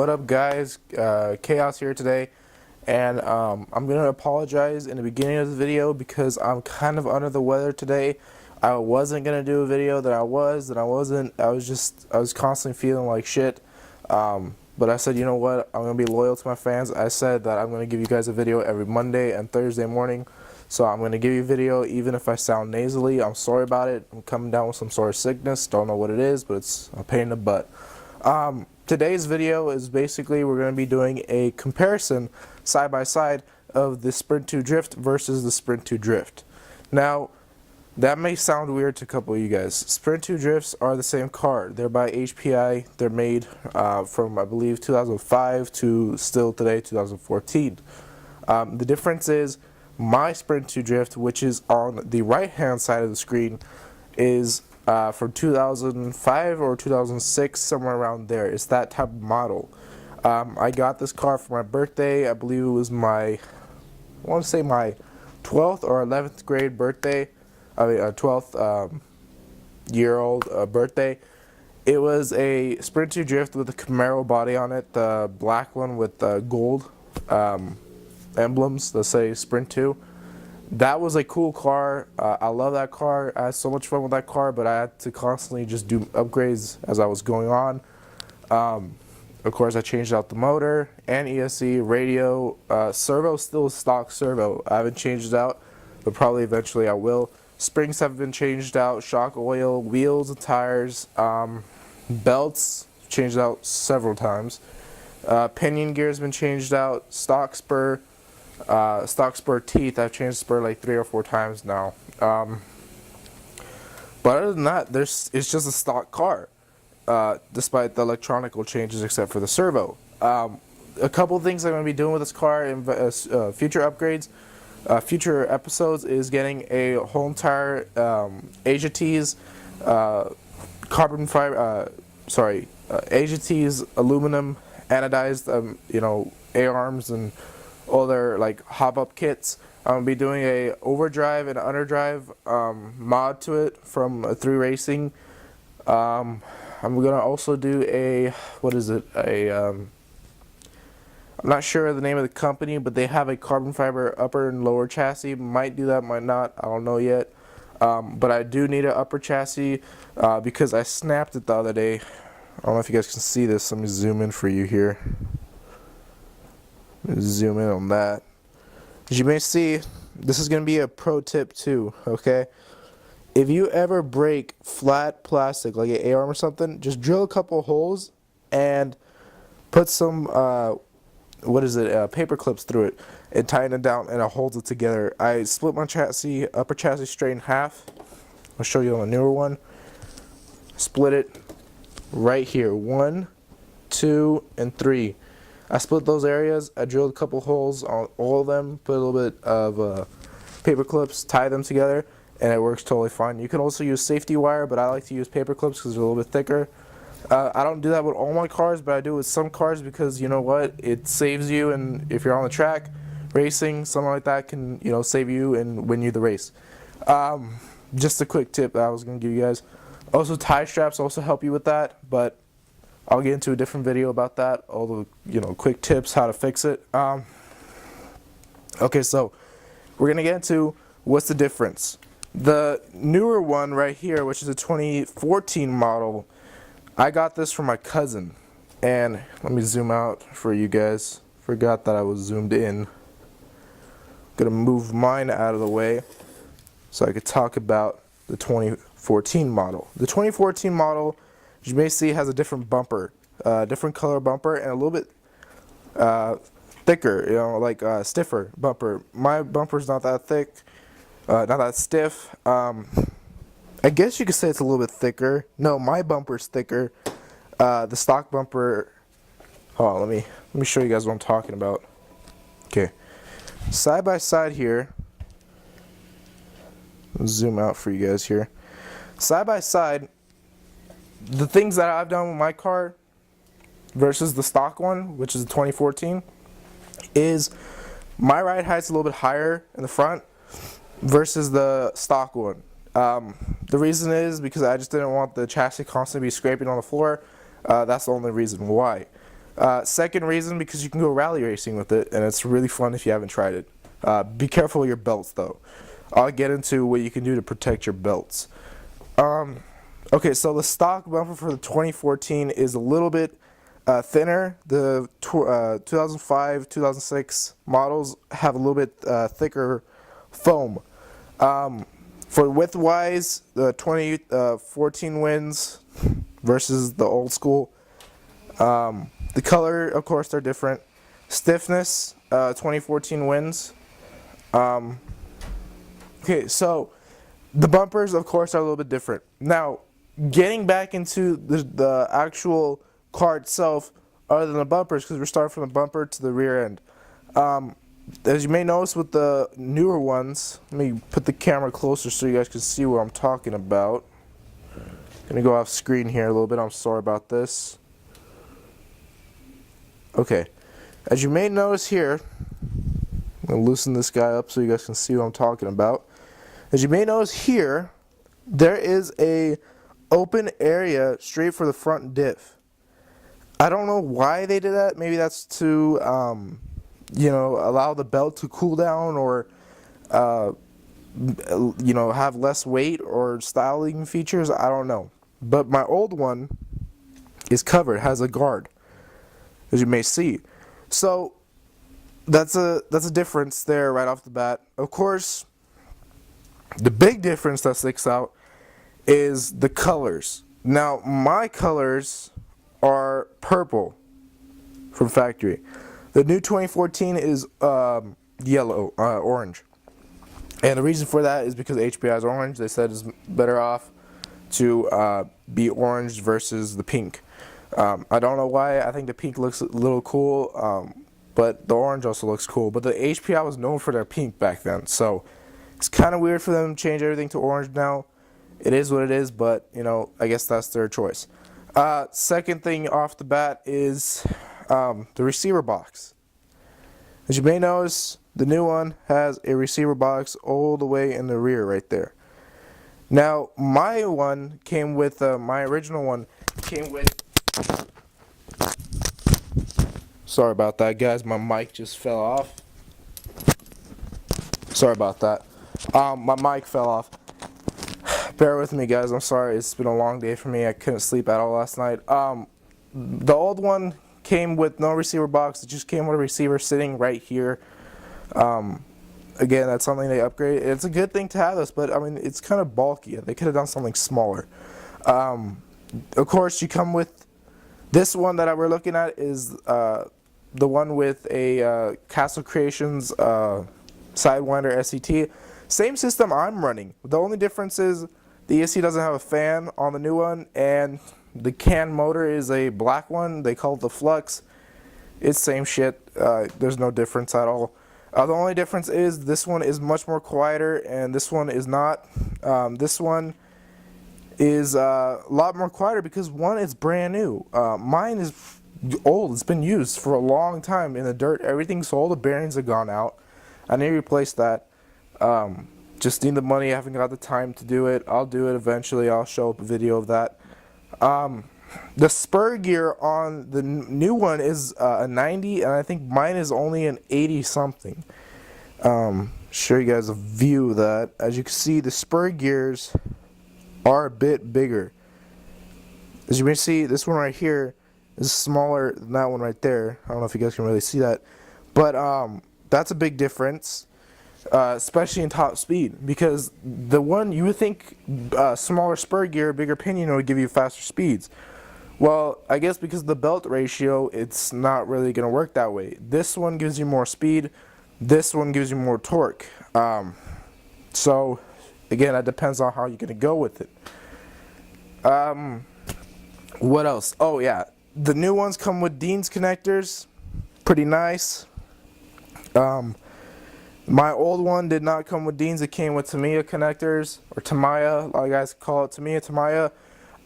What up, guys? Chaos here today, and I'm gonna apologize in the beginning of the video because I'm kind of under the weather today. I wasn't gonna do a video that I wasn't. I was constantly feeling like shit. But I said, you know what? I'm gonna be loyal to my fans. I said that I'm gonna give you guys a video every Monday and Thursday morning. So I'm gonna give you a video even if I sound nasally. I'm sorry about it. I'm coming down with some sort of sickness. Don't know what it is, but it's a pain in the butt. Today's video is basically we're going to be doing a comparison side by side of the Sprint 2 Drift versus the Sprint 2 Drift. Now, that may sound weird to a couple of you guys. Sprint 2 Drifts are the same car. They're by HPI. They're made from, I believe, 2005 to still today, 2014. The difference is my Sprint 2 Drift, which is on the right hand side of the screen, is from 2005 or 2006, somewhere around there. It's that type of model. I got this car for my birthday. I believe it was I want to say my 12th or 11th grade birthday. I mean, 12th year-old birthday. It was a Sprint 2 Drift with a Camaro body on it, the black one with gold emblems that say Sprint 2. That was a cool car. I love that car. I had so much fun with that car, but I had to constantly just do upgrades as I was going on. Of course, I changed out the motor and ESC, radio, servo, still stock servo. I haven't changed it out, but probably eventually I will. Springs have been changed out, shock oil, wheels and tires, belts changed out several times. Pinion gear has been changed out, stock spur teeth. I've changed the spur like 3 or 4 times now. But other than that, it's just a stock car, despite the electronical changes except for the servo. A couple things I'm going to be doing with this car in future upgrades, future episodes, is getting a whole entire AJT's carbon fiber, AJT's aluminum anodized, A-arms and all their like hop-up kits. I'm going to be doing a overdrive and underdrive mod to it from 3 Racing. I'm going to also do a, I'm not sure of the name of the company, but they have a carbon fiber upper and lower chassis. Might do that, might not, I don't know yet. But I do need an upper chassis because I snapped it the other day. I don't know if you guys can see this. Let me zoom in for you here. Zoom in on that. As you may see, this is going to be a pro tip too, okay? If you ever break flat plastic like an A-arm or something, just drill a couple holes and put some paper clips through it and tighten it down, and it holds it together. I split my upper chassis straight in half. I'll show you on a newer one. Split it right here, 1, 2, and 3. I split those areas. I drilled a couple holes on all of them, put a little bit of paper clips, tie them together, and it works totally fine. You can also use safety wire, but I like to use paper clips because they're a little bit thicker. I don't do that with all my cars, but I do with some cars because, you know what, it saves you, and if you're on the track racing, something like that can, save you and win you the race. Just a quick tip that I was going to give you guys. Also, tie straps also help you with that, but I'll get into a different video about that, all the quick tips how to fix it. Okay, so we're gonna get into what's the difference. The newer one right here, which is a 2014 model, I got this from my cousin, and let me zoom out for you guys. Forgot that I was zoomed in. Gonna move mine out of the way so I could talk about the 2014 model. The 2014 model, you may see, has a different bumper, different color bumper, and a little bit thicker, stiffer bumper. My bumper's not that thick, not that stiff. I guess you could say it's a little bit thicker. No, my bumper's thicker. The stock bumper. Hold on, let me show you guys what I'm talking about. Okay, side by side here. Zoom out for you guys here. Side by side. The things that I've done with my car versus the stock one, which is the 2014, is my ride height's a little bit higher in the front versus the stock one. The reason is because I just didn't want the chassis constantly be scraping on the floor. That's the only reason why. Second reason, because you can go rally racing with it, and it's really fun if you haven't tried it. Be careful with your belts, though. I'll get into what you can do to protect your belts. Okay, so the stock bumper for the 2014 is a little bit thinner. The 2005, 2006 models have a little bit thicker foam. For width-wise, the 2014 wins versus the old school. The color, of course, they're different. Stiffness, 2014 wins. Okay, so the bumpers, of course, are a little bit different. Now, getting back into the actual car itself, other than the bumpers, because we're starting from the bumper to the rear end. As you may notice with the newer ones, let me put the camera closer so you guys can see what I'm talking about. Gonna go off screen here a little bit, I'm sorry about this. Okay, as you may notice here, I'm gonna loosen this guy up so you guys can see what I'm talking about. As you may notice here, there is a open area straight for the front diff. I don't know why they did that. Maybe that's to you know, allow the belt to cool down, or you know, have less weight or styling features. I don't know. But my old one is covered, has a guard, as you may see. So that's a difference there right off the bat. Of course, the big difference that sticks out is the colors. Now, my colors are purple from factory. The new 2014 is yellow, orange. And the reason for that is because HPI is orange. They said it's better off to be orange versus the pink. I don't know why. I think the pink looks a little cool, but the orange also looks cool. But the HPI was known for their pink back then, so it's kind of weird for them to change everything to orange now. It is what it is, but you know, I guess that's their choice. Second thing off the bat is the receiver box. As you may notice, the new one has a receiver box all the way in the rear right there. Now, my one came with, my original one came with, sorry about that guys, my mic just fell off. Sorry about that. My mic fell off. Bear with me guys, I'm sorry, it's been a long day for me. I couldn't sleep at all last night. The old one came with no receiver box. It just came with a receiver sitting right here. Again, that's something they upgraded. It's a good thing to have this, but I mean, it's kind of bulky. They could have done something smaller. Of course, you come with this one that we're looking at is the one with a Castle Creations Sidewinder SCT. Same system I'm running. The only difference is the ESC doesn't have a fan on the new one, and the CAN motor is a black one. They call it the Flux. It's same shit. There's no difference at all. The only difference is this one is much more quieter, and this one is not. This one is a lot more quieter because one is brand new. Mine is old. It's been used for a long time in the dirt. Everything, so all the bearings have gone out. I need to replace that. Just need the money. I haven't got the time to do it. I'll do it eventually. I'll show up a video of that. The spur gear on the new one is a 90, and I think mine is only an 80 something. Show you guys a view of that. As you can see, the spur gears are a bit bigger. As you may see, this one right here is smaller than that one right there. I don't know if you guys can really see that, but that's a big difference. Especially in top speed, because the one you would think smaller spur gear, bigger pinion would give you faster speeds. Well, I guess because of the belt ratio, it's not really going to work that way. This one gives you more speed, this one gives you more torque. So again, that depends on how you're going to go with it. What else? Oh yeah, the new ones come with Dean's connectors, pretty nice. My old one did not come with Dean's. It came with Tamiya connectors, or Tamiya. A lot of guys call it Tamiya.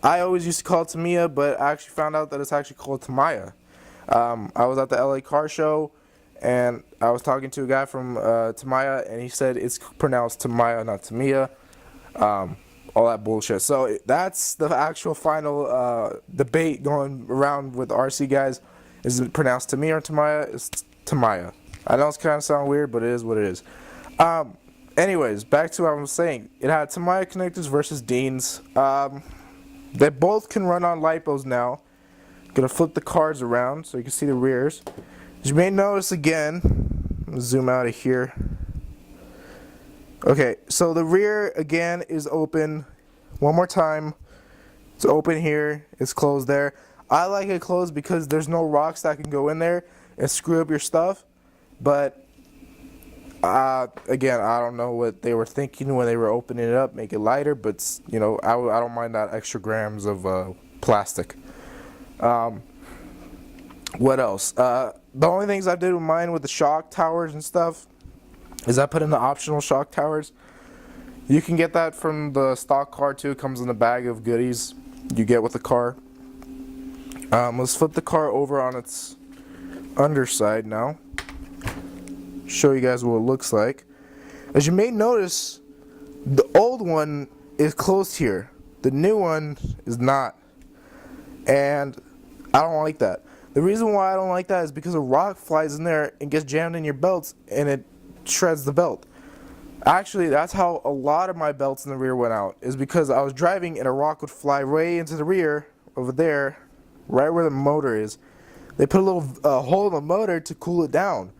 I always used to call it Tamiya, but I actually found out that it's actually called Tamiya. I was at the LA car show, and I was talking to a guy from Tamiya, and he said it's pronounced Tamiya, not Tamiya. All that bullshit. So that's the actual final debate going around with RC guys. Is it pronounced Tamiya or Tamiya? It's Tamiya. I know it's kind of sound weird, but it is what it is. Anyways, back to what I was saying. It had Tamiya connectors versus Dean's. They both can run on LiPos now. Gonna flip the cards around so you can see the rears. As you may notice again, I'm gonna zoom out of here. Okay, so the rear again is open. One more time. It's open here. It's closed there. I like it closed because there's no rocks that can go in there and screw up your stuff. But again, I don't know what they were thinking when they were opening it up, make it lighter. But you know, I don't mind that extra grams of plastic. What else? The only things I did with mine with the shock towers and stuff is I put in the optional shock towers. You can get that from the stock car too. It comes in a bag of goodies you get with the car. Let's flip the car over on its underside now. Show you guys what it looks like. As you may notice, the old one is closed here. The new one is not. And I don't like that. The reason why I don't like that is because a rock flies in there and gets jammed in your belts and it shreds the belt. Actually, that's how a lot of my belts in the rear went out, is because I was driving and a rock would fly way into the rear over there, right where the motor is. They put a little hole in the motor to cool it down,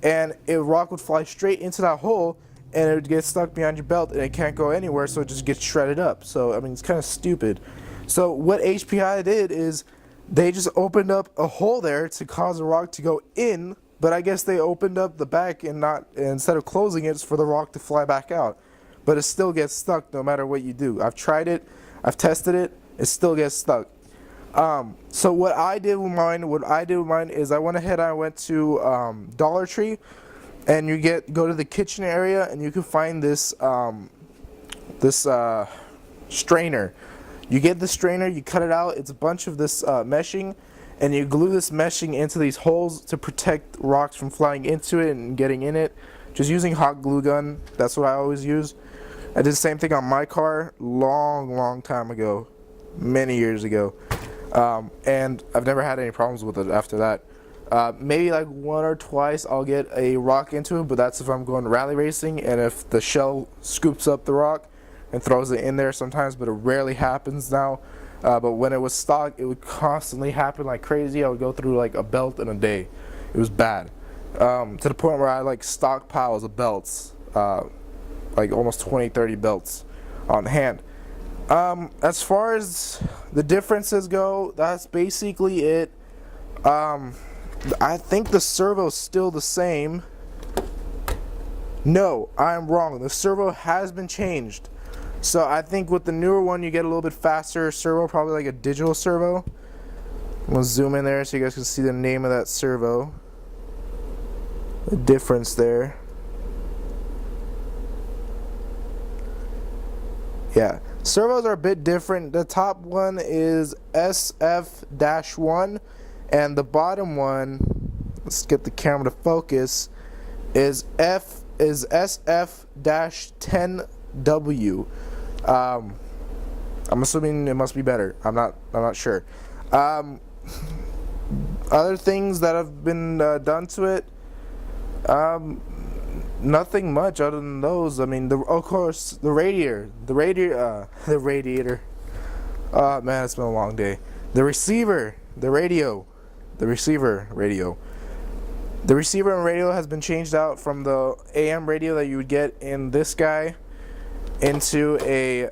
and a rock would fly straight into that hole and it would get stuck behind your belt and it can't go anywhere, so it just gets shredded up. So I mean, it's kind of stupid. So what HPI did is they just opened up a hole there to cause a rock to go in, but I guess they opened up the back and instead of closing it, it's for the rock to fly back out. But it still gets stuck no matter what you do. I've tried it, I've tested it, it still gets stuck. So what I did with mine is I went ahead and I went to Dollar Tree, and go to the kitchen area and you can find this strainer. You get the strainer, you cut it out, it's a bunch of this meshing, and you glue this meshing into these holes to protect rocks from flying into it and getting in it. Just using hot glue gun, that's what I always use. I did the same thing on my car long time ago, many years ago, and I've never had any problems with it after that. Maybe like one or twice I'll get a rock into it, but that's if I'm going rally racing and if the shell scoops up the rock and throws it in there sometimes, but it rarely happens now. But when it was stock, it would constantly happen like crazy. I would go through like a belt in a day. It was bad. To the point where I like stockpiles of belts, like almost 20-30 belts on hand. As far as the differences go, that's basically it. I think the servo's still the same. No, I'm wrong. The servo has been changed. So I think with the newer one you get a little bit faster servo, probably like a digital servo. I'm gonna zoom in there so you guys can see the name of that servo. The difference there. Yeah, servos are a bit different. The top one is SF-1 and the bottom one, let's get the camera to focus, is SF-10W. I'm assuming it must be better. I'm not sure. Other things that have been done to it, nothing much other than those. I mean, of course, the radiator. Oh man, it's been a long day. The receiver, the receiver radio. The receiver and radio has been changed out from the AM radio that you would get in this guy into a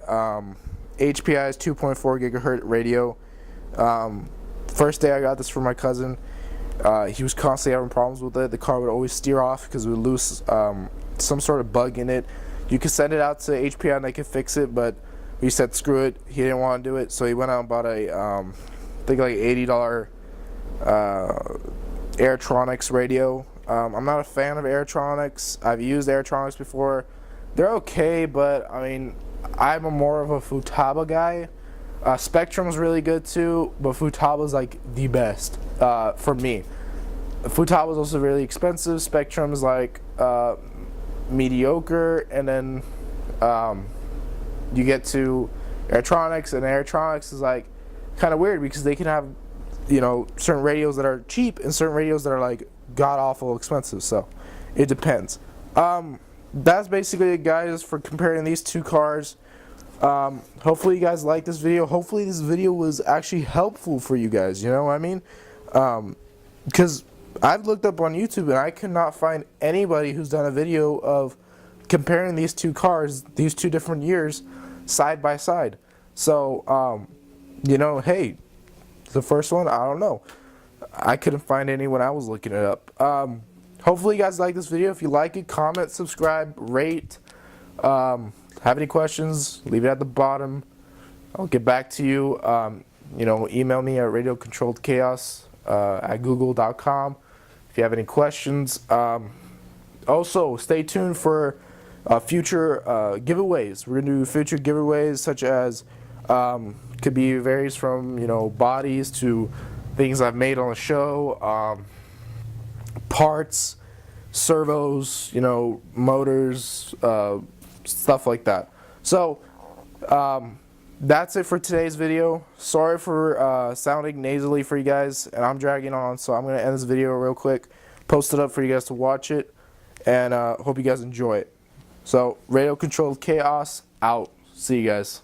HPI's 2.4 gigahertz radio. First day I got this from my cousin. He was constantly having problems with it. The car would always steer off because it would lose some sort of bug in it. You could send it out to HPI and they could fix it, but we said screw it. He didn't want to do it, so he went out and bought a I think like $80 Airtronics radio. I'm not a fan of Airtronics. I've used Airtronics before. They're okay, but I mean, I'm more of a Futaba guy. Spectrum's really good too, but Futaba's like the best for me. Futaba's also really expensive. Spectrum's like mediocre, and then you get to Airtronics, and Airtronics is like kind of weird because they can have you know, certain radios that are cheap and certain radios that are like god awful expensive. So it depends. That's basically it, guys, for comparing these two cars. Hopefully you guys like this video. Hopefully this video was actually helpful for you guys, you know what I mean? Because I've looked up on YouTube and I could not find anybody who's done a video of comparing these two cars, these two different years, side by side. So, you know, hey, the first one, I don't know. I couldn't find any when I was looking it up. Hopefully you guys like this video. If you like it, comment, subscribe, rate. Have any questions, leave it at the bottom. I'll get back to you. You know, email me at radiocontrolledchaos@google.com if you have any questions. Also, stay tuned for future giveaways. We're gonna do future giveaways, such as could be varies from, you know, bodies to things I've made on the show, parts, servos, you know, motors, stuff like that. So that's it for today's video. Sorry for sounding nasally for you guys, and I'm dragging on, so I'm gonna end this video real quick, post it up for you guys to watch it, and hope you guys enjoy it. So, Radio Controlled Chaos out. See you guys.